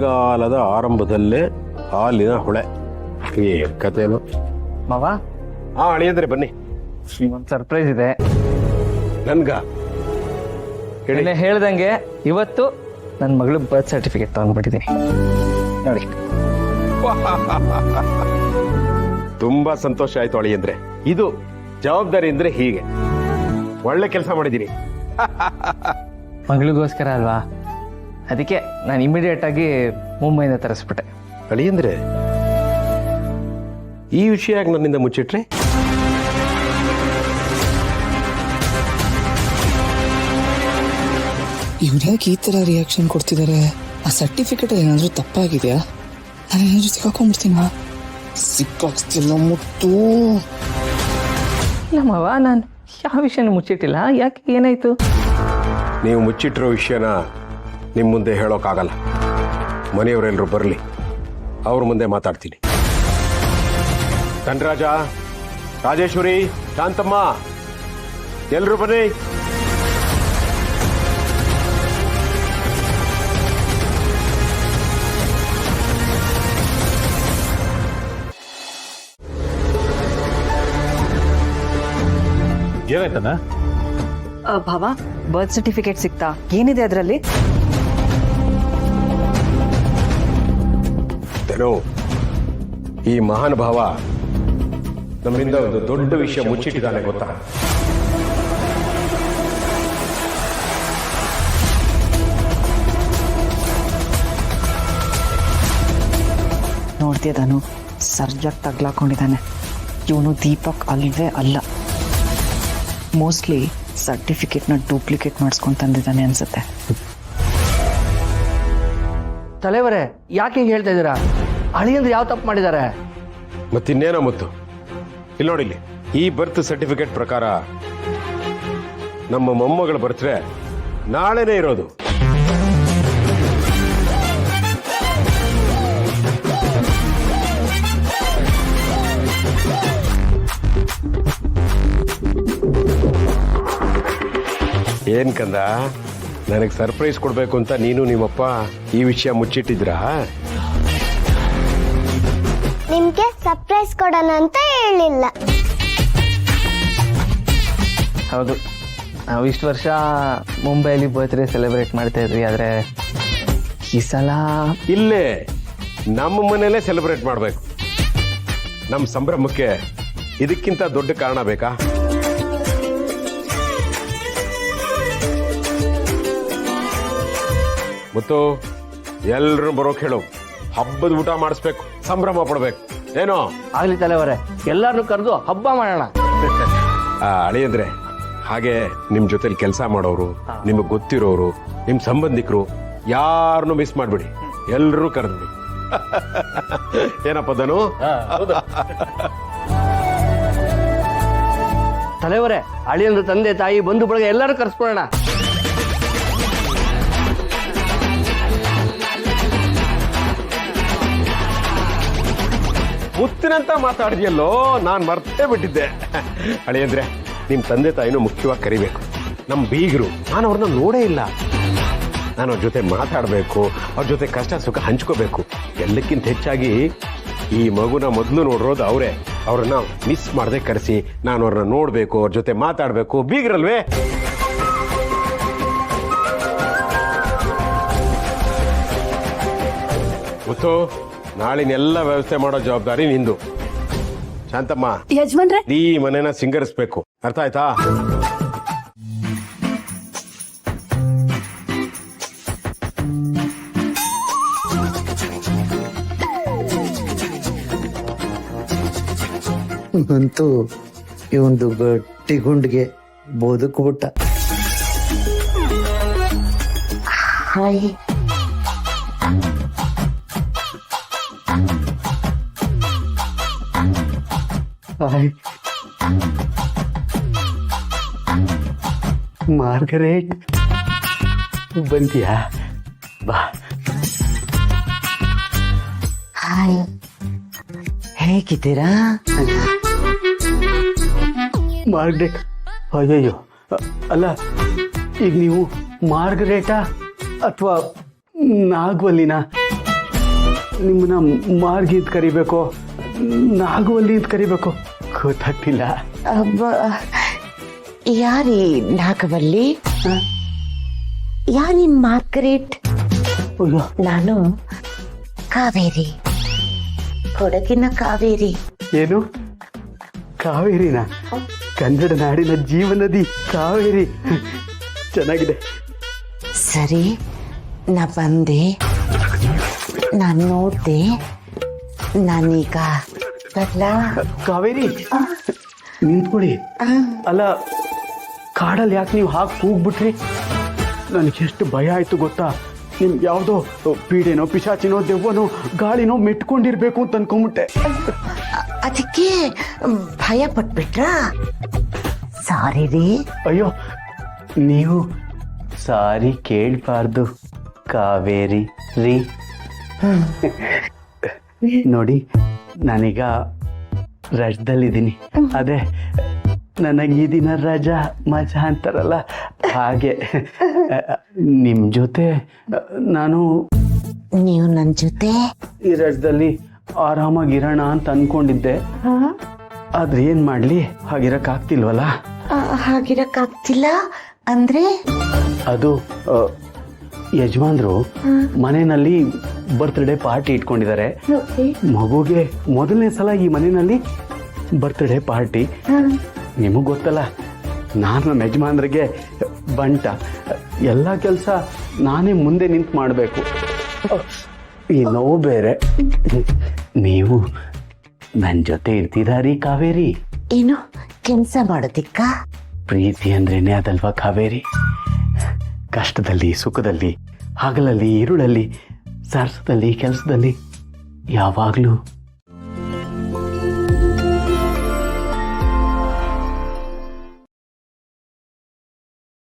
ಮಳೆಗಾಲದ ಆರಂಭದಲ್ಲೇ ಹಾಲಿನ ಹೊಳೆ. ಏನ್ ಕಥೆನು ಮಾವ. ಅಳಿಯಂದ್ರೆ ಬನ್ನಿ, ಒಂದು ಸರ್ಪ್ರೈಸ್ ಇದೆ. ನನ್ಗ ಹೇಳಿ ಹೇಳ್ದಂಗೆ ಇವತ್ತು ನನ್ನ ಮಗಳು ಬರ್ತ್ ಸರ್ಟಿಫಿಕೇಟ್ ತಗೊಂಡ್ಬಿಟ್ಟಿದ್ದೀನಿ ನೋಡಿ. ತುಂಬಾ ಸಂತೋಷ ಆಯ್ತು ಅಳಿಯಂದ್ರೆ. ಇದು ಜವಾಬ್ದಾರಿ ಅಂದ್ರೆ ಹೀಗೆ. ಒಳ್ಳೆ ಕೆಲಸ ಮಾಡಿದೀನಿ. ಮಗಳಿಗೋಸ್ಕರ ಅಲ್ವಾ, ಅದಕ್ಕೆ ನಾನು ಇಮಿಡಿಯೇಟ್ ಆಗಿ ಮುಂಬೈಯಿಂದ ತರಿಸ್ಬಿಟ್ಟೆ. ಅಳಿಯಂದ್ರೆ ಈ ವಿಷಯ ನನ್ನಿಂದ ಮುಚ್ಚಿಟ್ರೆ? ಇವ್ರ್ಯಾಕೆ ಈ ತರ ರಿಯಾಕ್ಷನ್ ಕೊಡ್ತಿದ್ದಾರೆ? ಆ ಸರ್ಟಿಫಿಕೇಟ್ ಏನಾದ್ರೂ ತಪ್ಪಾಗಿದೆಯಾ? ನಾನು ಏನಾದ್ರೂ ಸಿಕ್ಕಾಕೊಂಡ್ಬಿಡ್ತೀನ? ಸಿಕ್ಕಾಕ್ತಿಲ್ಲ ಮುತ್ತು. ನಮ್ಮವ ನಾನು ಯಾವ ವಿಷಯನೂ ಮುಚ್ಚಿಟ್ಟಿಲ್ಲ. ಯಾಕೆ, ಏನಾಯ್ತು? ನೀವು ಮುಚ್ಚಿಟ್ಟಿರೋ ವಿಷಯನ ನಿಮ್ಮ ಮುಂದೆ ಹೇಳೋಕ್ಕಾಗಲ್ಲ. ಮನೆಯವರೆಲ್ಲರೂ ಬರಲಿ, ಅವ್ರ ಮುಂದೆ ಮಾತಾಡ್ತೀನಿ. ಧನರಾಜ, ರಾಜೇಶ್ವರಿ, ಶಾಂತಮ್ಮ, ಎಲ್ರು ಬನ್ನಿ. ಏನಾಯ್ತಣ್ಣ? ಭಾವ, ಬರ್ತ್ ಸರ್ಟಿಫಿಕೇಟ್ ಸಿಕ್ತಾ? ಏನಿದೆ ಅದರಲ್ಲಿ? ಈ ಮಹಾನ್ ಭಾವ ನಮ್ಮಿಂದ ಒಂದು ದೊಡ್ಡ ವಿಷಯ ಮುಚ್ಚಿಟ್ಟಿದ್ದಾನೆ, ಗೊತ್ತಾ? ನೋಡ್ತೀಯ ಧನು, ಸರ್ಜಾಗಿ ತಗ್ಲಾಕೊಂಡಿದ್ದಾನೆ. ಇವನು ದೀಪಕ್ ಅಲ್ವೇ ಅಲ್ಲ. ಮೋಸ್ಟ್ಲಿ ಸರ್ಟಿಫಿಕೇಟ್ನ ಡೂಪ್ಲಿಕೇಟ್ ಮಾಡಿಸ್ಕೊಂಡು ತಂದಿದ್ದಾನೆ ಅನ್ಸುತ್ತೆ. ತಲೆವರೇ, ಯಾಕೆ ಹಿಂಗೆ ಹೇಳ್ತಾ ಇದ್ದೀರಾ? ಅಳಿಯಂದ್ರೆ ಯಾವ ತಪ್ಪು ಮಾಡಿದ್ದಾರೆ? ಮತ್ತಿನ್ನೇನೋ ಮುತ್ತು, ಇಲ್ಲಿ ನೋಡಿಲ್ಲಿ. ಈ ಬರ್ತ್ ಸರ್ಟಿಫಿಕೇಟ್ ಪ್ರಕಾರ ನಮ್ಮ ಮೊಮ್ಮಗಳ ಬರ್ತ್ಡೇ ನಾಳೆನೇ ಇರೋದು. ಏನ್ ಕಂದ, ನನಗೆ ಸರ್ಪ್ರೈಸ್ ಕೊಡ್ಬೇಕು ಅಂತ ನೀನು ನಿಮ್ಮಪ್ಪ ಈ ವಿಷಯ ಮುಚ್ಚಿಟ್ಟಿದ್ರಾ? ನಿಮ್ಗೆ ಸರ್ಪ್ರೈಸ್ ಕೊಡೋಣ ಅಂತ ಹೇಳಿಲ್ಲ. ಹೌದು, ನಾವು ಇಷ್ಟು ವರ್ಷ ಮುಂಬೈಲಿ ಬರ್ತ್ಡೇ ಸೆಲೆಬ್ರೇಟ್ ಮಾಡ್ತಾ ಇದ್ವಿ. ಆದರೆ ಈ ಸಲ ಇಲ್ಲೇ ನಮ್ಮ ಮನೇಲೆ ಸೆಲೆಬ್ರೇಟ್ ಮಾಡಬೇಕು. ನಮ್ಮ ಸಂಭ್ರಮಕ್ಕೆ ಇದಕ್ಕಿಂತ ದೊಡ್ಡ ಕಾರಣ ಬೇಕಾ? ಮತ್ತು ಎಲ್ರು ಬರೋಕ್ ಹೇಳು. ಹಬ್ಬದ ಊಟ ಮಾಡಿಸ್ಬೇಕು, ಸಂಭ್ರಮ ಪಡ್ಬೇಕು. ಏನೋ ಆಗ್ಲಿ ತಲೆವರೇ, ಎಲ್ಲಾರನ್ನು ಕರೆದು ಹಬ್ಬ ಮಾಡೋಣ. ಅಳಿಯಂದ್ರೆ, ಹಾಗೆ ನಿಮ್ ಜೊತೆಲಿ ಕೆಲಸ ಮಾಡೋರು, ನಿಮಗ್ ಗೊತ್ತಿರೋರು, ನಿಮ್ ಸಂಬಂಧಿಕರು ಯಾರನ್ನು ಮಿಸ್ ಮಾಡ್ಬಿಡಿ. ಎಲ್ರೂ ಕರೆದ್ಬಿಡಿ. ಏನಪ್ಪ ಧನು? ತಲೆವರೇ, ಅಳಿಯಂದ್ರ ತಂದೆ ತಾಯಿ ಬಂಧು ಬಳಗ ಎಲ್ಲರೂ ಕರೆಸ್ಕೊಳ್ಳೋಣ. ಮುತ್ತಿನಂತ ಮಾತಾಡಿದ್ಯಲ್ಲೋ, ನಾನ್ ಮರ್ತೇ ಬಿಟ್ಟಿದ್ದೆ. ಅಳಿಯಂದ್ರೆ, ನಿಮ್ ತಂದೆ ತಾಯಿನೂ ಮುಖ್ಯವಾಗಿ ಕರಿಬೇಕು. ನಮ್ ಬೀಗರು, ನಾನು ಅವ್ರನ್ನ ನೋಡೇ ಇಲ್ಲ. ನಾನು ಅವ್ರ ಜೊತೆ ಮಾತಾಡ್ಬೇಕು, ಅವ್ರ ಜೊತೆ ಕಷ್ಟ ಸುಖ ಹಂಚ್ಕೋಬೇಕು. ಎಲ್ಲಕ್ಕಿಂತ ಹೆಚ್ಚಾಗಿ ಈ ಮಗುನ ಮೊದಲು ನೋಡಿರೋದು ಅವರೇ. ಅವ್ರನ್ನ ಮಿಸ್ ಮಾಡದೆ ಕರೆಸಿ ನಾನು ಅವ್ರನ್ನ ನೋಡ್ಬೇಕು, ಅವ್ರ ಜೊತೆ ಮಾತಾಡ್ಬೇಕು. ಬೀಗ್ರಲ್ವೇ? ಗೊತ್ತು, ನಾಳಿನೆಲ್ಲ ವ್ಯವಸ್ಥೆ ಮಾಡೋ ಜವಾಬ್ದಾರಿ ನಿಂದು. ಶಾಂತಮ್ಮ, ಯಜಮಾನ್ರೆ, ಈ ಮನೆನ ಸಿಂಗರಿಸ್ಬೇಕು. ಅರ್ಥ ಆಯ್ತಾ? ಅಂತೂ ಈ ಒಂದು ಗಟ್ಟಿ ಗುಂಡಿಗೆ ಬದುಕ್ಬಿಟ್ಟ. ಹಾಯ್. ಮಾರ್ಗರೇಟ್, ಬಂತೀಯಾ? ಬಾ. ಹಾಯ್, ಹೇಗಿದ್ದೀರಾ? ಮಾರ್ಗರೇಟ್, ಅಯ್ಯಯ್ಯೋ, ಅಲ್ಲ, ಈಗ ನೀವು ಮಾರ್ಗರೇಟಾ ಅಥವಾ ನಾಗವಲ್ಲಿನ? ನಿಮ್ಮನ್ನ ಮಾರ್ಗಿ ಅಂತ ಕರಿಬೇಕು, ನಾಗವಲ್ಲಿ ಅಂತ ಕರಿಬೇಕು ಗೊತ್ತಾಗ್ತಿಲ್ಲ. ಯಾರಿ ನಾಗವಲ್ಲಿ? ಯಾರಿ ಮಾರ್ಗರೇಟ್? ಅಯ್ಯೋ, ನಾನು ಕಾವೇರಿ, ಕೊಡಗಿನ ಕಾವೇರಿ. ಏನು ಕಾವೇರಿನ? ಕನ್ನಡ ನಾಡಿನ ಜೀವನದಿ ಕಾವೇರಿ. ಚೆನ್ನಾಗಿದೆ. ಸರಿ, ನಾ ಬಂದೆ, ನಾನು ನೋಡ್ದೆ, ನಾನೀಗ ಬರ್ಲಾ? ಕಾವೇರಿ ನಿಂತ್ಕೊಳ್ಳಿ. ಅಲ್ಲ, ಕಾಡಲ್ಲಿ ಯಾಕೆ ನೀವು ಹಾಕಿ ಕೂಗ್ಬಿಟ್ರಿ? ನನಗೆ ಎಷ್ಟು ಭಯ ಆಯ್ತು ಗೊತ್ತಾ? ನಿಮ್ಗೆ ಯಾವುದೋ ಪೀಡೆನೋ ಪಿಶಾಚಿನೋ ದೆವ್ವನೋ ಗಾಳಿನೋ ಮೆಟ್ಕೊಂಡಿರ್ಬೇಕು ಅಂತ ಅನ್ಕೊಂಬಿಟ್ಟೆ. ಅದಕ್ಕೆ ಭಯ ಪಟ್ಬಿಟ್ರಾ? ಸಾರಿ ರೀ. ಅಯ್ಯೋ, ನೀವು ಸಾರಿ ಕೇಳಬಾರ್ದು ಕಾವೇರಿ ರೀ. ನೋಡಿ, ನಾನೀಗ ರಜದಲ್ಲಿದ್ದೀನಿ. ಅದೇ ನನಗೆ ಈ ದಿನ ರಜಾ ಮಜಾ ಅಂತಾರಲ್ಲ ಹಾಗೆ. ನಿಮ್ಮ ಜೊತೆ ನಾನು ನೀವು ನನ್ನ ಜೊತೆ ಈ ರಜದಲ್ಲಿ ಆರಾಮಾಗಿರೋಣ ಅಂತ ಅನ್ಕೊಂಡಿದ್ದೆ. ಆದ್ರೆ ಏನ್ ಮಾಡ್ಲಿ, ಹಾಗಿರಕ್ಕಾಗ್ತಿಲ್ವಲ್ಲ. ಹಾಗಿರಕ್ಕಾಗ್ತಿಲ್ಲ ಅಂದ್ರೆ? ಅದು ಯಜಮಾನ್ರು ಮನೆಯಲ್ಲಿ ಬರ್ತ್ಡೇ ಪಾರ್ಟಿ ಇಟ್ಕೊಂಡಿದ್ದಾರೆ. ಮಗುಗೆ ಮೊದಲನೇ ಸಲ ಈ ಮನೆಯಲ್ಲಿ ಬರ್ತ್ಡೇ ಪಾರ್ಟಿ. ನಿಮಗ್ ಗೊತ್ತಲ್ಲ, ನಾನು ನಮ್ಮ ಯಜಮಾನ್ರಿಗೆ ಬಂಟ. ಎಲ್ಲ ಕೆಲಸ ನಾನೇ ಮುಂದೆ ನಿಂತು ಮಾಡಬೇಕು. ಈ ನೋವು ಬೇರೆ. ನೀವು ನನ್ನ ಜೊತೆ ಇರ್ತೀರಾ ರೀ ಕಾವೇರಿ? ಏನು ಕೆಲಸ ಮಾಡೋದಿಕ್ಕ? ಪ್ರೀತಿ ಅಂದ್ರೇನೆ ಅದಲ್ವಾ ಕಾವೇರಿ? ಕಷ್ಟದಲ್ಲಿ ಸುಖದಲ್ಲಿ, ಹಗಲಲ್ಲಿ ಇರುಳಲ್ಲಿ, ಸರ್ಸದಲ್ಲಿ ಕೆಲಸದಲ್ಲಿ ಯಾವಾಗಲೂ